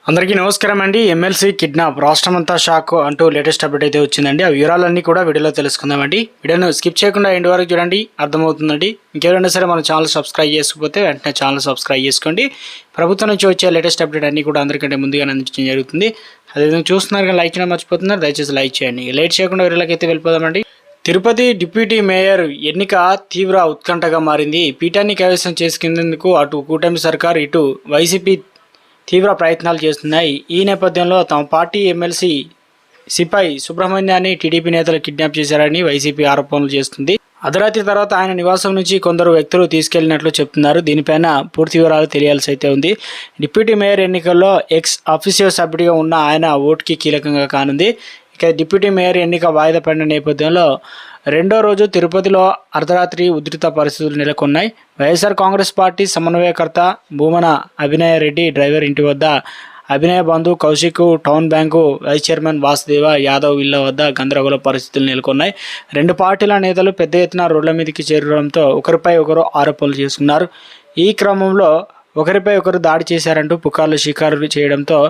అందరికీ నమస్కారం అండి. ఎమ్మెల్సీ కిడ్నాప్ రాష్ట్రమంతా షాక్ అంటూ లేటెస్ట్ అప్డేట్ అయితే వచ్చిందండి. ఆ వివరాలన్నీ కూడా వీడియోలో తెలుసుకుందామండి. వీడియోను స్కిప్ చేయకుండా ఎండ్ వరకు చూడండి, అర్థమవుతుందండి. ఇంకెవరైనా సరే మన ఛానల్ సబ్స్క్రైబ్ చేసుకోకపోతే వెంటనే ఛానల్ సబ్స్క్రైబ్ చేసుకోండి. ప్రభుత్వం నుంచి వచ్చే లేటెస్ట్ అప్డేట్ అన్నీ కూడా అందరికంటే ముందుగా అందించడం జరుగుతుంది. అదేవిధంగా చూస్తున్నారు కానీ లైక్ చేయడం మర్చిపోతున్నారు, దయచేసి లైక్ చేయండి. లేట్ చేయకుండా వీడియోలోకి అయితే వెళ్ళిపోదామండి. తిరుపతి డిప్యూటీ మేయర్ ఎన్నిక తీవ్ర ఉత్కంఠగా మారింది. పీఠాన్ని కైవసం చేసుకునేందుకు అటు కూటమి సర్కార్, ఇటు వైసీపీ తీవ్ర ప్రయత్నాలు చేస్తున్నాయి. ఈ నేపథ్యంలో తమ పార్టీ ఎమ్మెల్సీ సిపాయి సుబ్రహ్మణ్యాన్ని టీడీపీ నేతలు కిడ్నాప్ చేశారని వైసీపీ ఆరోపణలు చేస్తుంది. అర్ధరాత్రి తర్వాత ఆయన నివాసం నుంచి కొందరు వ్యక్తులు తీసుకెళ్లినట్లు చెప్తున్నారు. దీనిపైన పూర్తి వివరాలు తెలియాల్సి అయితే ఉంది. డిప్యూటీ మేయర్ ఎన్నికల్లో ఎక్స్ అఫీషియో సభ్యుడిగా ఉన్న ఆయన ఓటుకి కీలకంగా కానుంది. ఇక డిప్యూటీ మేయర్ ఎన్నిక వాయిదా పడిన నేపథ్యంలో రెండో రోజు తిరుపతిలో అర్ధరాత్రి ఉధృత పరిస్థితులు నెలకొన్నాయి. వైఎస్ఆర్ కాంగ్రెస్ పార్టీ సమన్వయకర్త భూమన అభినయ రెడ్డి డ్రైవర్ ఇంటి వద్ద, అభినయ బంధు Kaushik town bank vice chairman Vasudeva Yadav ఇళ్ల వద్ద గందరగోళ పరిస్థితులు నెలకొన్నాయి. రెండు పార్టీల నేతలు పెద్ద ఎత్తున రోడ్ల మీదకి చేరడంతో ఒకరిపై ఒకరు ఆరోపణలు చేసుకున్నారు. ఈ క్రమంలో ఒకరిపై ఒకరు దాడి చేశారంటూ పుకార్లు షికారు చేయడంతో